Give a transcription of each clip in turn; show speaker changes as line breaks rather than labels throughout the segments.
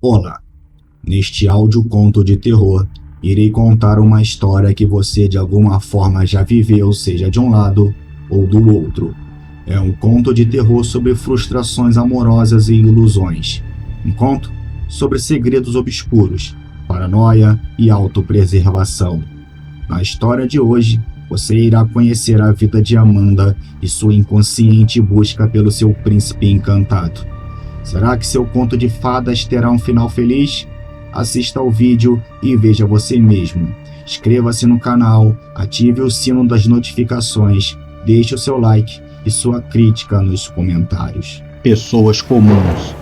Olá, neste áudio-conto de terror, irei contar uma história que você de alguma forma já viveu, seja de um lado ou do outro. É um conto de terror sobre frustrações amorosas e ilusões. Um conto sobre segredos obscuros, paranoia e autopreservação. Na história de hoje, você irá conhecer a vida de Amanda e sua inconsciente busca pelo seu príncipe encantado. Será que seu conto de fadas terá um final feliz? Assista ao vídeo e veja você mesmo. Inscreva-se no canal, ative o sino das notificações, deixe o seu like e sua crítica nos comentários.
Pessoas comuns,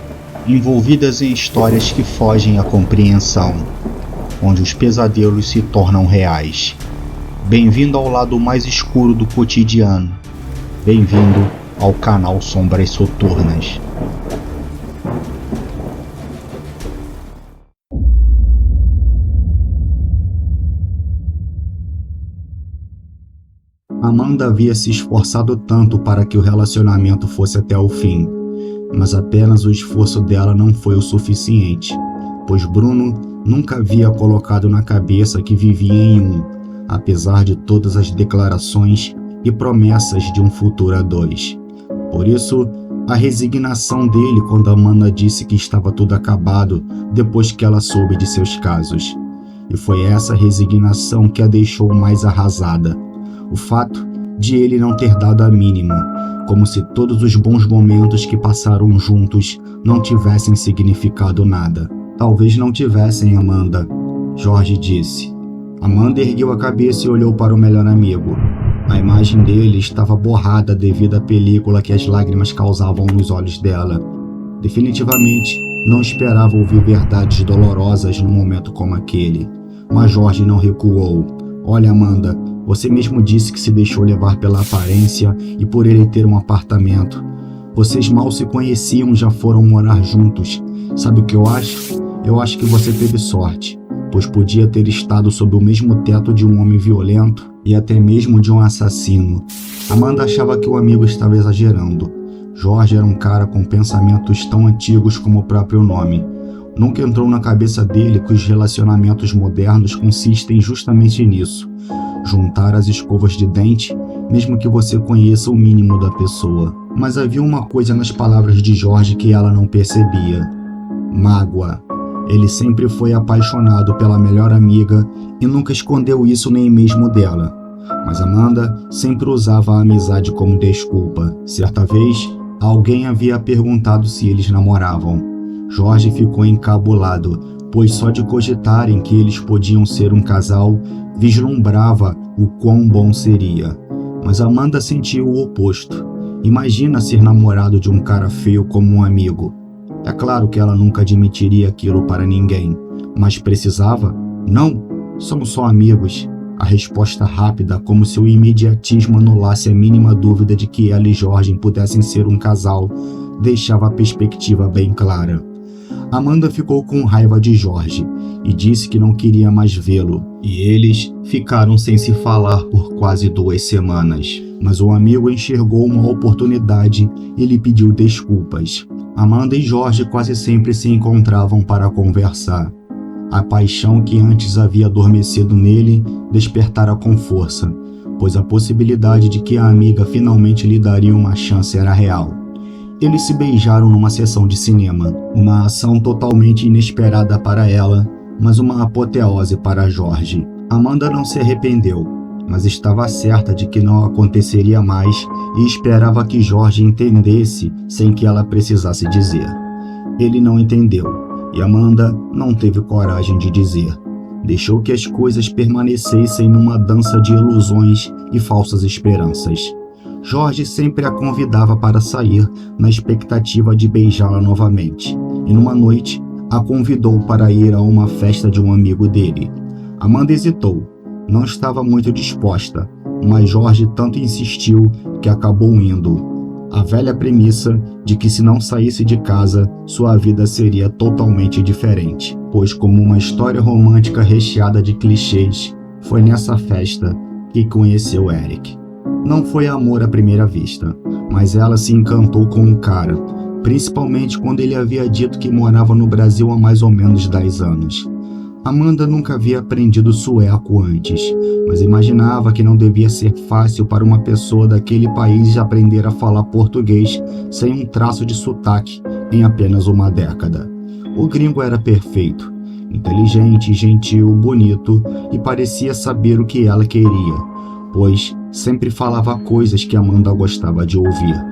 envolvidas em histórias que fogem à compreensão, onde os pesadelos se tornam reais. Bem-vindo ao lado mais escuro do cotidiano. Bem-vindo ao canal Sombras Soturnas.
Amanda havia se esforçado tanto para que o relacionamento fosse até o fim, mas apenas o esforço dela não foi o suficiente, pois Bruno nunca havia colocado na cabeça que vivia em um, apesar de todas as declarações e promessas de um futuro a dois. Por isso, a resignação dele quando Amanda disse que estava tudo acabado depois que ela soube de seus casos. E foi essa resignação que a deixou mais arrasada. O fato de ele não ter dado a mínima, como se todos os bons momentos que passaram juntos não tivessem significado nada. Talvez não tivessem, Amanda, Jorge disse. Amanda ergueu a cabeça e olhou para o melhor amigo. A imagem dele estava borrada devido à película que as lágrimas causavam nos olhos dela. Definitivamente não esperava ouvir verdades dolorosas num momento como aquele. Mas Jorge não recuou. Olha, Amanda, você mesmo disse que se deixou levar pela aparência e por ele ter um apartamento. Vocês mal se conheciam e já foram morar juntos. Sabe o que eu acho? Eu acho que você teve sorte, pois podia ter estado sob o mesmo teto de um homem violento e até mesmo de um assassino. Amanda achava que o amigo estava exagerando. Jorge era um cara com pensamentos tão antigos como o próprio nome. Nunca entrou na cabeça dele que os relacionamentos modernos consistem justamente nisso. Juntar as escovas de dente, mesmo que você conheça o mínimo da pessoa. Mas havia uma coisa nas palavras de Jorge que ela não percebia: mágoa. Ele sempre foi apaixonado pela melhor amiga e nunca escondeu isso nem mesmo dela. Mas Amanda sempre usava a amizade como desculpa. Certa vez, alguém havia perguntado se eles namoravam. Jorge ficou encabulado, pois só de cogitarem que eles podiam ser um casal, vislumbrava o quão bom seria. Mas Amanda sentiu o oposto. Imagina ser namorado de um cara feio como um amigo. É claro que ela nunca admitiria aquilo para ninguém, mas precisava? Não, somos só amigos. A resposta rápida, como se o imediatismo anulasse a mínima dúvida de que ela e Jorge pudessem ser um casal, deixava a perspectiva bem clara. Amanda ficou com raiva de Jorge e disse que não queria mais vê-lo, e eles ficaram sem se falar por quase 2 semanas. Mas o amigo enxergou uma oportunidade e lhe pediu desculpas. Amanda e Jorge quase sempre se encontravam para conversar. A paixão que antes havia adormecido nele despertara com força, pois a possibilidade de que a amiga finalmente lhe daria uma chance era real. Eles se beijaram numa sessão de cinema, uma ação totalmente inesperada para ela, mas uma apoteose para Jorge. Amanda não se arrependeu, mas estava certa de que não aconteceria mais e esperava que Jorge entendesse sem que ela precisasse dizer. Ele não entendeu, e Amanda não teve coragem de dizer. Deixou que as coisas permanecessem numa dança de ilusões e falsas esperanças. Jorge sempre a convidava para sair na expectativa de beijá-la novamente, e numa noite a convidou para ir a uma festa de um amigo dele. Amanda hesitou, não estava muito disposta, mas Jorge tanto insistiu que acabou indo. A velha premissa de que se não saísse de casa, sua vida seria totalmente diferente, pois como uma história romântica recheada de clichês, foi nessa festa que conheceu Eric. Não foi amor à primeira vista, mas ela se encantou com um cara, principalmente quando ele havia dito que morava no Brasil há mais ou menos 10 anos. Amanda nunca havia aprendido sueco antes, mas imaginava que não devia ser fácil para uma pessoa daquele país aprender a falar português sem um traço de sotaque em apenas uma década. O gringo era perfeito, inteligente, gentil, bonito e parecia saber o que ela queria, pois sempre falava coisas que Amanda gostava de ouvir.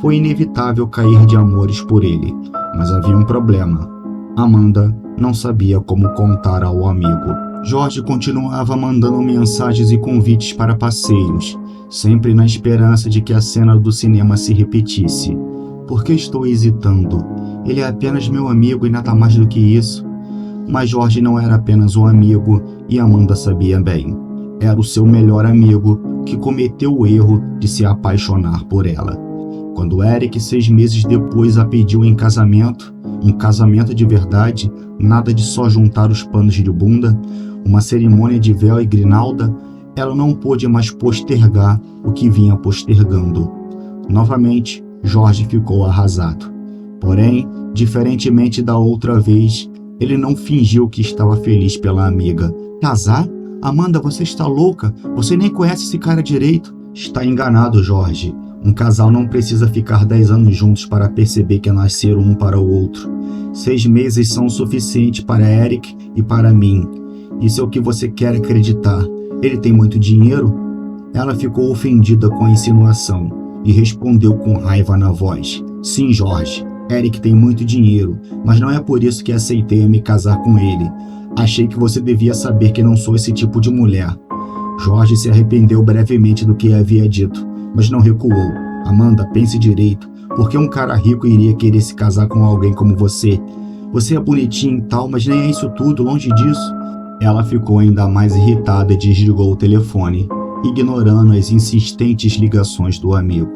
Foi inevitável cair de amores por ele, mas havia um problema. Amanda não sabia como contar ao amigo. Jorge continuava mandando mensagens e convites para passeios, sempre na esperança de que a cena do cinema se repetisse. Por que estou hesitando? Ele é apenas meu amigo e nada mais do que isso. Mas Jorge não era apenas um amigo e Amanda sabia bem. Era o seu melhor amigo que cometeu o erro de se apaixonar por ela. Quando Eric, 6 meses depois, a pediu em casamento, um casamento de verdade, nada de só juntar os panos de bunda, uma cerimônia de véu e grinalda, ela não pôde mais postergar o que vinha postergando. Novamente, Jorge ficou arrasado. Porém, diferentemente da outra vez, ele não fingiu que estava feliz pela amiga. Casar? Amanda, você está louca? Você nem conhece esse cara direito. Está enganado, Jorge. Um casal não precisa ficar 10 anos juntos para perceber que nasceram um para o outro. 6 meses são o suficiente para Eric e para mim. Isso é o que você quer acreditar. Ele tem muito dinheiro? Ela ficou ofendida com a insinuação e respondeu com raiva na voz. Sim, Jorge. Eric tem muito dinheiro, mas não é por isso que aceitei me casar com ele. Achei que você devia saber que não sou esse tipo de mulher. Jorge se arrependeu brevemente do que havia dito, mas não recuou. Amanda, pense direito. Por que um cara rico iria querer se casar com alguém como você? Você é bonitinho e tal, mas nem é isso tudo, longe disso. Ela ficou ainda mais irritada e desligou o telefone, ignorando as insistentes ligações do amigo.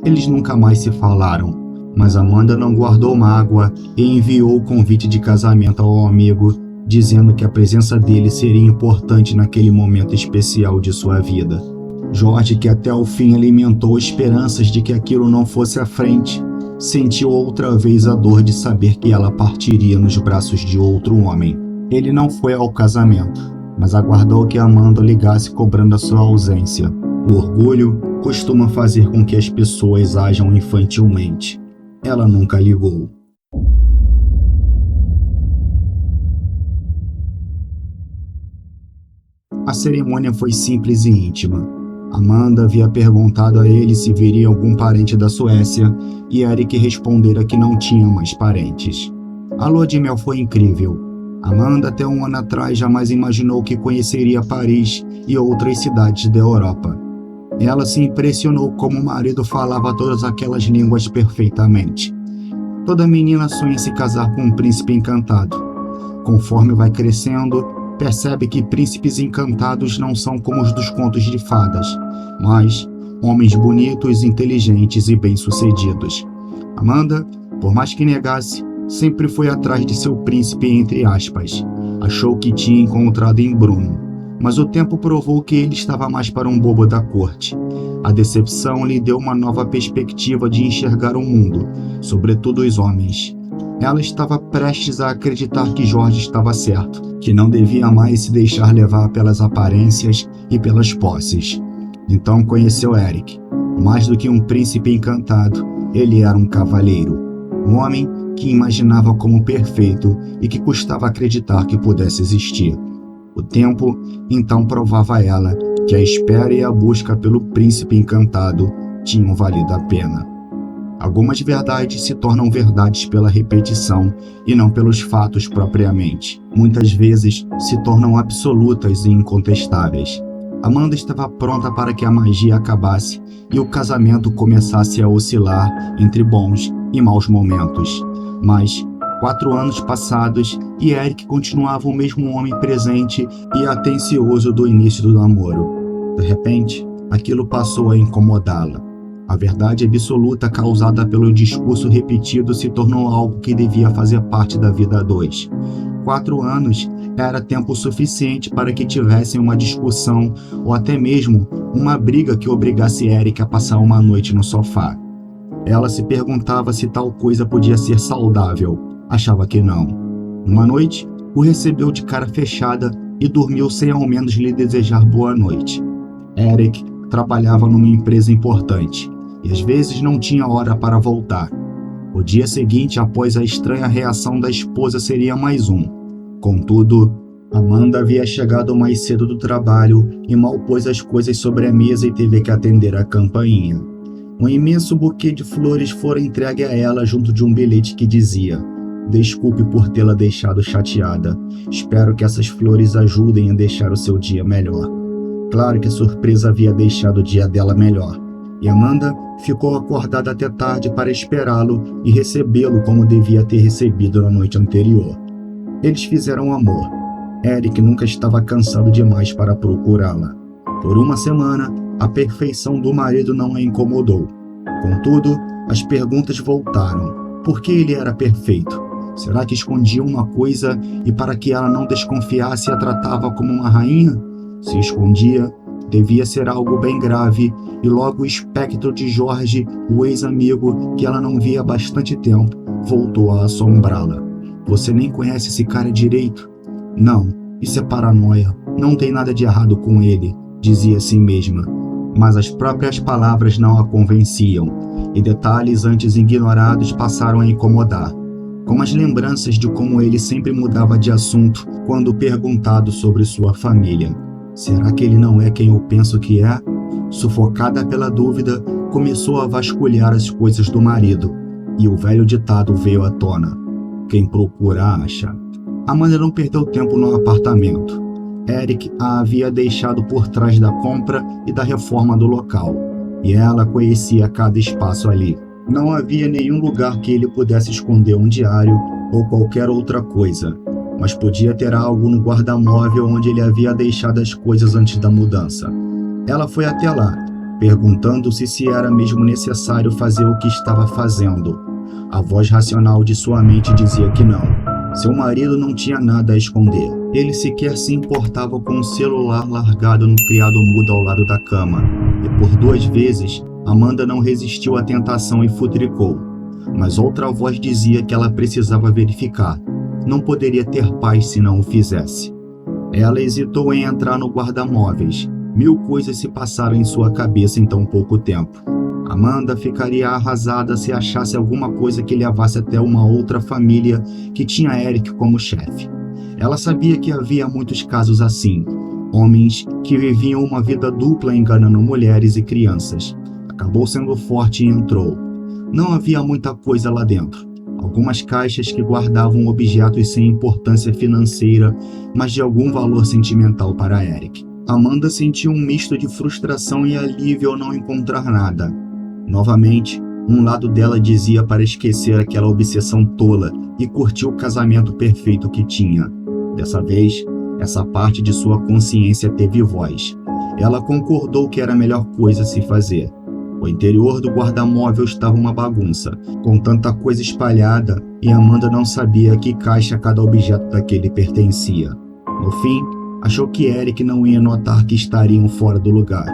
Eles nunca mais se falaram, mas Amanda não guardou mágoa e enviou o convite de casamento ao amigo, dizendo que a presença dele seria importante naquele momento especial de sua vida. Jorge, que até o fim alimentou esperanças de que aquilo não fosse à frente, sentiu outra vez a dor de saber que ela partiria nos braços de outro homem. Ele não foi ao casamento, mas aguardou que Amanda ligasse cobrando a sua ausência. O orgulho costuma fazer com que as pessoas ajam infantilmente. Ela nunca ligou. A cerimônia foi simples e íntima. Amanda havia perguntado a ele se viria algum parente da Suécia e Eric respondera que não tinha mais parentes. A lua de mel foi incrível. Amanda até 1 ano atrás jamais imaginou que conheceria Paris e outras cidades da Europa. Ela se impressionou como o marido falava todas aquelas línguas perfeitamente. Toda menina sonha em se casar com um príncipe encantado. Conforme vai crescendo, percebe que príncipes encantados não são como os dos contos de fadas, mas homens bonitos, inteligentes e bem-sucedidos. Amanda, por mais que negasse, sempre foi atrás de seu príncipe entre aspas. Achou que tinha encontrado em Bruno, mas o tempo provou que ele estava mais para um bobo da corte. A decepção lhe deu uma nova perspectiva de enxergar o mundo, sobretudo os homens. Ela estava prestes a acreditar que Jorge estava certo, que não devia mais se deixar levar pelas aparências e pelas posses. Então conheceu Eric. Mais do que um príncipe encantado, ele era um cavalheiro. Um homem que imaginava como perfeito e que custava acreditar que pudesse existir. O tempo então provava a ela que a espera e a busca pelo príncipe encantado tinham valido a pena. Algumas verdades se tornam verdades pela repetição e não pelos fatos propriamente. Muitas vezes se tornam absolutas e incontestáveis. Amanda estava pronta para que a magia acabasse e o casamento começasse a oscilar entre bons e maus momentos. Mas 4 anos passados e Eric continuava o mesmo homem presente e atencioso do início do namoro. De repente, aquilo passou a incomodá-la. A verdade absoluta causada pelo discurso repetido se tornou algo que devia fazer parte da vida a dois. 4 anos era tempo suficiente para que tivessem uma discussão ou até mesmo uma briga que obrigasse Eric a passar uma noite no sofá. Ela se perguntava se tal coisa podia ser saudável. Achava que não. Uma noite, o recebeu de cara fechada e dormiu sem ao menos lhe desejar boa noite. Eric trabalhava numa empresa importante e às vezes não tinha hora para voltar. O dia seguinte, após a estranha reação da esposa, seria mais um. Contudo, Amanda havia chegado mais cedo do trabalho e mal pôs as coisas sobre a mesa e teve que atender a campainha. Um imenso buquê de flores fora entregue a ela junto de um bilhete que dizia: "Desculpe por tê-la deixado chateada. Espero que essas flores ajudem a deixar o seu dia melhor." Claro que a surpresa havia deixado o dia dela melhor, e Amanda ficou acordada até tarde para esperá-lo e recebê-lo como devia ter recebido na noite anterior. Eles fizeram amor. Eric nunca estava cansado demais para procurá-la. Por uma semana, a perfeição do marido não a incomodou. Contudo, as perguntas voltaram. Por que ele era perfeito? Será que escondia uma coisa e para que ela não desconfiasse a tratava como uma rainha? Se escondia, devia ser algo bem grave, e logo o espectro de Jorge, o ex-amigo que ela não via há bastante tempo, voltou a assombrá-la. "Você nem conhece esse cara direito?" "Não, isso é paranoia. Não tem nada de errado com ele", dizia a si mesma. Mas as próprias palavras não a convenciam, e detalhes antes ignorados passaram a incomodar, como as lembranças de como ele sempre mudava de assunto quando perguntado sobre sua família. Será que ele não é quem eu penso que é? Sufocada pela dúvida, começou a vasculhar as coisas do marido, e o velho ditado veio à tona: "Quem procura, acha." Amanda não perdeu tempo no apartamento. Eric a havia deixado por trás da compra e da reforma do local, e ela conhecia cada espaço ali. Não havia nenhum lugar que ele pudesse esconder um diário ou qualquer outra coisa, mas podia ter algo no guarda-móvel onde ele havia deixado as coisas antes da mudança. Ela foi até lá, perguntando-se se era mesmo necessário fazer o que estava fazendo. A voz racional de sua mente dizia que não. Seu marido não tinha nada a esconder. Ele sequer se importava com o celular largado no criado-mudo ao lado da cama. E por 2 vezes, Amanda não resistiu à tentação e futricou. Mas outra voz dizia que ela precisava verificar. Não poderia ter paz se não o fizesse. Ela hesitou em entrar no guarda-móveis. 1000 coisas se passaram em sua cabeça em tão pouco tempo. Amanda ficaria arrasada se achasse alguma coisa que levasse até uma outra família que tinha Eric como chefe. Ela sabia que havia muitos casos assim, homens que viviam uma vida dupla enganando mulheres e crianças. Acabou sendo forte e entrou. Não havia muita coisa lá dentro. Algumas caixas que guardavam objetos sem importância financeira, mas de algum valor sentimental para Eric. Amanda sentiu um misto de frustração e alívio ao não encontrar nada. Novamente, um lado dela dizia para esquecer aquela obsessão tola e curtir o casamento perfeito que tinha. Dessa vez, essa parte de sua consciência teve voz. Ela concordou que era a melhor coisa a se fazer. O interior do guarda-móvel estava uma bagunça, com tanta coisa espalhada, e Amanda não sabia a que caixa cada objeto daquele pertencia. No fim, achou que Eric não ia notar que estariam fora do lugar,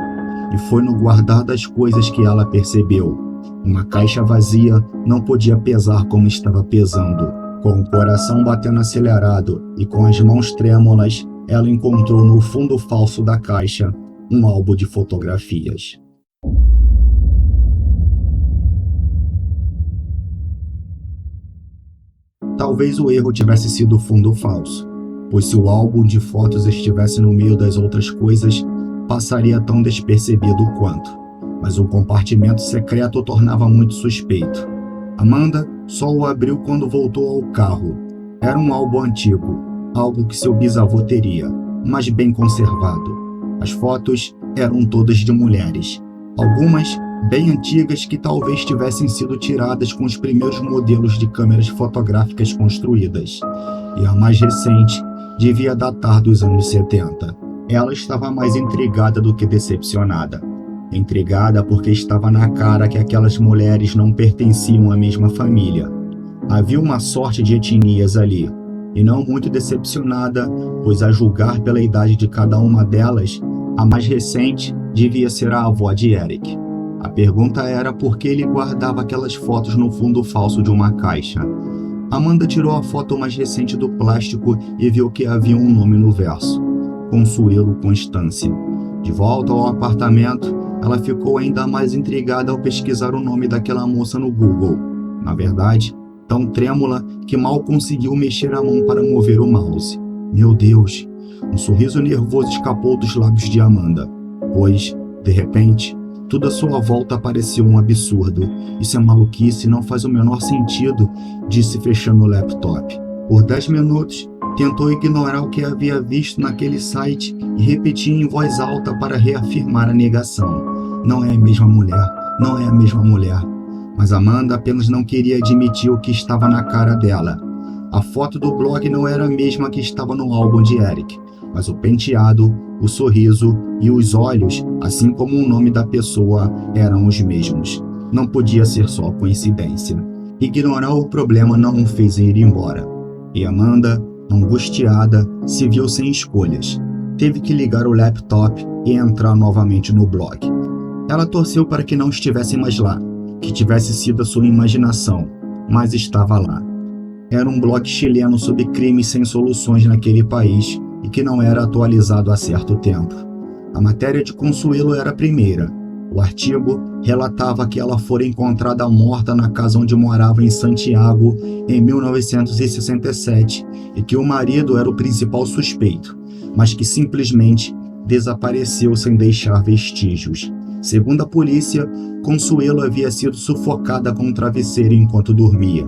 e foi no guardar das coisas que ela percebeu. Uma caixa vazia não podia pesar como estava pesando. Com o coração batendo acelerado e com as mãos trêmulas, ela encontrou no fundo falso da caixa um álbum de fotografias. Talvez o erro tivesse sido o fundo falso, pois se o álbum de fotos estivesse no meio das outras coisas, passaria tão despercebido quanto, mas o compartimento secreto o tornava muito suspeito. Amanda só o abriu quando voltou ao carro. Era um álbum antigo, algo que seu bisavô teria, mas bem conservado. As fotos eram todas de mulheres, algumas bem antigas que talvez tivessem sido tiradas com os primeiros modelos de câmeras fotográficas construídas, e a mais recente devia datar dos anos 70. Ela estava mais intrigada do que decepcionada. Intrigada porque estava na cara que aquelas mulheres não pertenciam à mesma família. Havia uma sorte de etnias ali, e não muito decepcionada, pois a julgar pela idade de cada uma delas, a mais recente devia ser a avó de Eric. A pergunta era por que ele guardava aquelas fotos no fundo falso de uma caixa. Amanda tirou a foto mais recente do plástico e viu que havia um nome no verso: Consuelo Constância. De volta ao apartamento, ela ficou ainda mais intrigada ao pesquisar o nome daquela moça no Google. Na verdade, tão trêmula que mal conseguiu mexer a mão para mover o mouse. Meu Deus! Um sorriso nervoso escapou dos lábios de Amanda, pois, de repente, tudo à sua volta parecia um absurdo. Isso é maluquice, não faz o menor sentido, disse fechando o laptop. Por 10 minutos, tentou ignorar o que havia visto naquele site e repetia em voz alta para reafirmar a negação. Não é a mesma mulher, não é a mesma mulher. Mas Amanda apenas não queria admitir o que estava na cara dela. A foto do blog não era a mesma que estava no álbum de Eric, mas o penteado, o sorriso e os olhos, assim como o nome da pessoa, eram os mesmos. Não podia ser só coincidência. Ignorar o problema não o fez ir embora. E Amanda, angustiada, se viu sem escolhas. Teve que ligar o laptop e entrar novamente no blog. Ela torceu para que não estivesse mais lá, que tivesse sido a sua imaginação, mas estava lá. Era um blog chileno sobre crimes sem soluções naquele país e que não era atualizado há certo tempo. A matéria de Consuelo era a primeira. O artigo relatava que ela fora encontrada morta na casa onde morava em Santiago em 1967 e que o marido era o principal suspeito, mas que simplesmente desapareceu sem deixar vestígios. Segundo a polícia, Consuelo havia sido sufocada com um travesseiro enquanto dormia.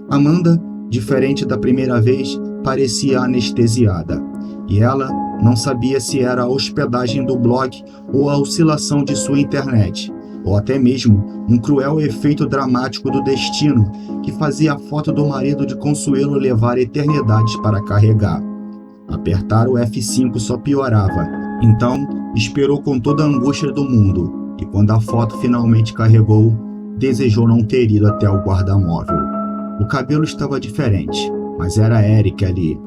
Amanda, diferente da primeira vez, parecia anestesiada, e ela não sabia se era a hospedagem do blog ou a oscilação de sua internet, ou até mesmo um cruel efeito dramático do destino que fazia a foto do marido de Consuelo levar eternidades para carregar. Apertar o F5 só piorava, então esperou com toda a angústia do mundo, e quando a foto finalmente carregou, desejou não ter ido até o guarda-móvel. O cabelo estava diferente, mas era Eric ali.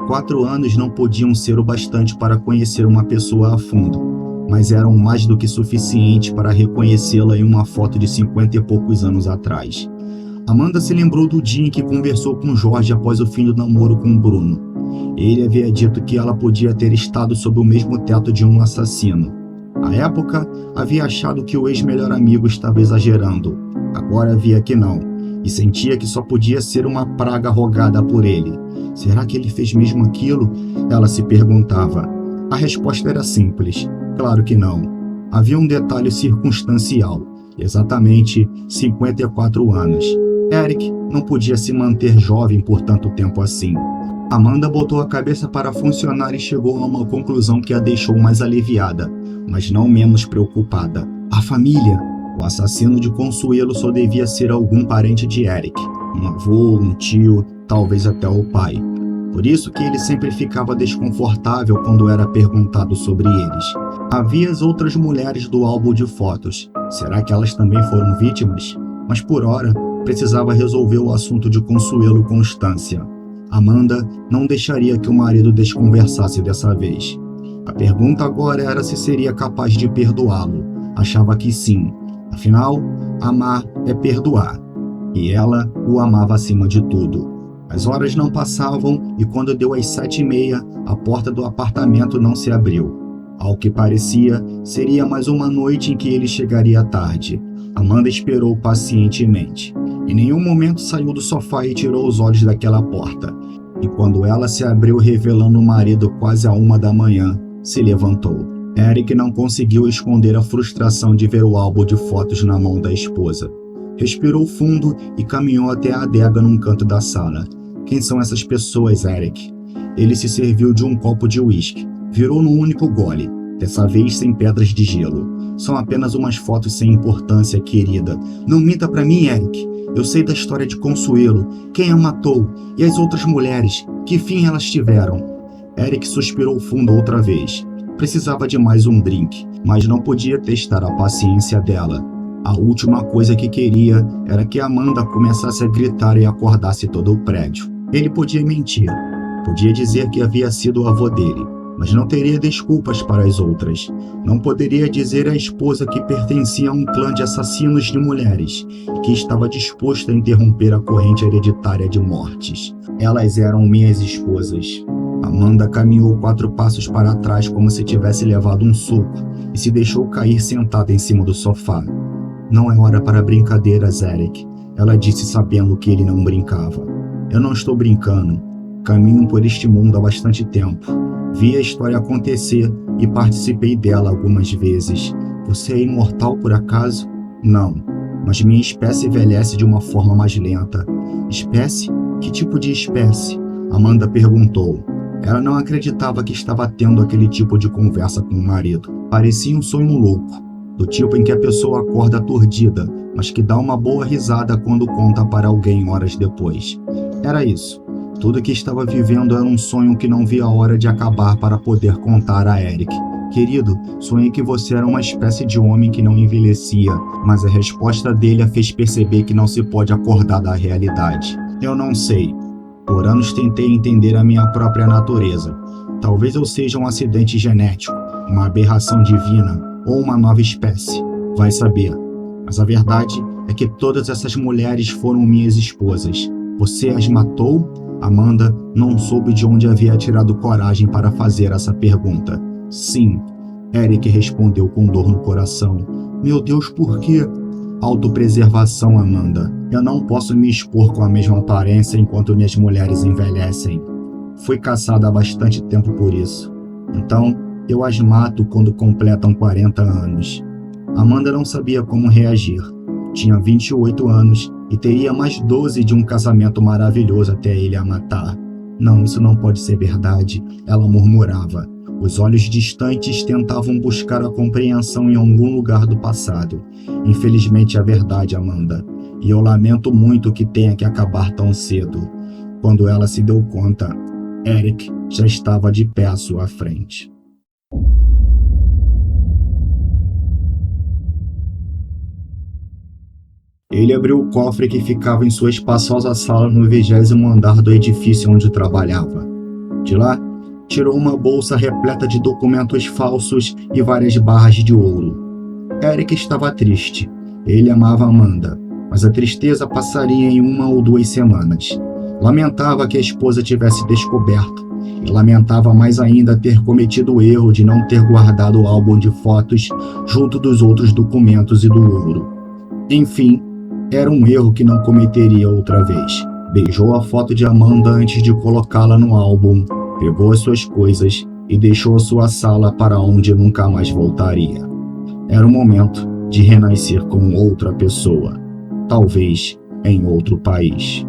4 anos não podiam ser o bastante para conhecer uma pessoa a fundo, mas eram mais do que suficiente para reconhecê-la em uma foto de 50 e poucos anos atrás. Amanda se lembrou do dia em que conversou com Jorge após o fim do namoro com Bruno. Ele havia dito que ela podia ter estado sob o mesmo teto de um assassino. À época, havia achado que o ex-melhor amigo estava exagerando. Agora via que não, e sentia que só podia ser uma praga rogada por ele. Será que ele fez mesmo aquilo? Ela se perguntava. A resposta era simples. Claro que não. Havia um detalhe circunstancial. Exatamente 54 anos. Eric não podia se manter jovem por tanto tempo assim. Amanda botou a cabeça para funcionar e chegou a uma conclusão que a deixou mais aliviada, mas não menos preocupada. A família. O assassino de Consuelo só devia ser algum parente de Eric. Um avô, um tio, talvez até o pai. Por isso que ele sempre ficava desconfortável quando era perguntado sobre eles. Havia as outras mulheres do álbum de fotos. Será que elas também foram vítimas? Mas por hora, precisava resolver o assunto de Consuelo Constância. Amanda não deixaria que o marido desconversasse dessa vez. A pergunta agora era se seria capaz de perdoá-lo. Achava que sim. Afinal, amar é perdoar. E ela o amava acima de tudo. As horas não passavam e quando deu às 7h30, a porta do apartamento não se abriu. Ao que parecia, seria mais uma noite em que ele chegaria tarde. Amanda esperou pacientemente. Em nenhum momento saiu do sofá e tirou os olhos daquela porta. E quando ela se abriu revelando o marido quase à 1h, se levantou. Eric não conseguiu esconder a frustração de ver o álbum de fotos na mão da esposa. Respirou fundo e caminhou até a adega num canto da sala. Quem são essas pessoas, Eric? Ele se serviu de um copo de uísque. Virou num único gole, dessa vez sem pedras de gelo. São apenas umas fotos sem importância, querida. Não minta pra mim, Eric. Eu sei da história de Consuelo, quem a matou e as outras mulheres, que fim elas tiveram. Eric suspirou fundo outra vez. Precisava de mais um drink, mas não podia testar a paciência dela. A última coisa que queria era que Amanda começasse a gritar e acordasse todo o prédio. Ele podia mentir. Podia dizer que havia sido o avô dele. mas não teria desculpas para as outras. Não poderia dizer à esposa que pertencia a um clã de assassinos de mulheres, que estava disposto a interromper a corrente hereditária de mortes. Elas eram minhas esposas. Amanda caminhou 4 passos para trás como se tivesse levado um soco e se deixou cair sentada em cima do sofá. Não é hora para brincadeiras, Eric, ela disse sabendo que ele não brincava. Eu não estou brincando. Caminho por este mundo há bastante tempo. Vi a história acontecer e participei dela algumas vezes. Você é imortal por acaso? Não, mas minha espécie envelhece de uma forma mais lenta. Espécie? Que tipo de espécie? Amanda perguntou. Ela não acreditava que estava tendo aquele tipo de conversa com o marido. Parecia um sonho louco, do tipo em que a pessoa acorda aturdida, mas que dá uma boa risada quando conta para alguém horas depois. Era isso. Tudo que estava vivendo era um sonho que não via a hora de acabar para poder contar a Eric. Querido, sonhei que você era uma espécie de homem que não envelhecia, mas a resposta dele a fez perceber que não se pode acordar da realidade. Eu não sei. Por anos tentei entender a minha própria natureza. Talvez eu seja um acidente genético, uma aberração divina ou uma nova espécie. Vai saber. Mas a verdade é que todas essas mulheres foram minhas esposas. Você as matou? Amanda não soube de onde havia tirado coragem para fazer essa pergunta. Sim, Eric respondeu com dor no coração. Meu Deus, por quê? Autopreservação, Amanda. Eu não posso me expor com a mesma aparência enquanto minhas mulheres envelhecem. Fui caçada há bastante tempo por isso. Então, eu as mato quando completam 40 anos. Amanda não sabia como reagir. Tinha 28 anos e teria mais 12 de um casamento maravilhoso até ele a matar. Não, isso não pode ser verdade, ela murmurava. Os olhos distantes tentavam buscar a compreensão em algum lugar do passado. Infelizmente é verdade, Amanda. E eu lamento muito que tenha que acabar tão cedo. Quando ela se deu conta, Eric já estava de pé à sua frente. Ele abriu o cofre que ficava em sua espaçosa sala no 20º andar do edifício onde trabalhava. De lá, tirou uma bolsa repleta de documentos falsos e várias barras de ouro. Eric estava triste. Ele amava Amanda, mas a tristeza passaria em 1 ou 2 semanas. Lamentava que a esposa tivesse descoberto, e lamentava mais ainda ter cometido o erro de não ter guardado o álbum de fotos junto dos outros documentos e do ouro. Enfim, era um erro que não cometeria outra vez. Beijou a foto de Amanda antes de colocá-la no álbum, pegou as suas coisas e deixou sua sala para onde nunca mais voltaria. Era o momento de renascer como outra pessoa, talvez em outro país.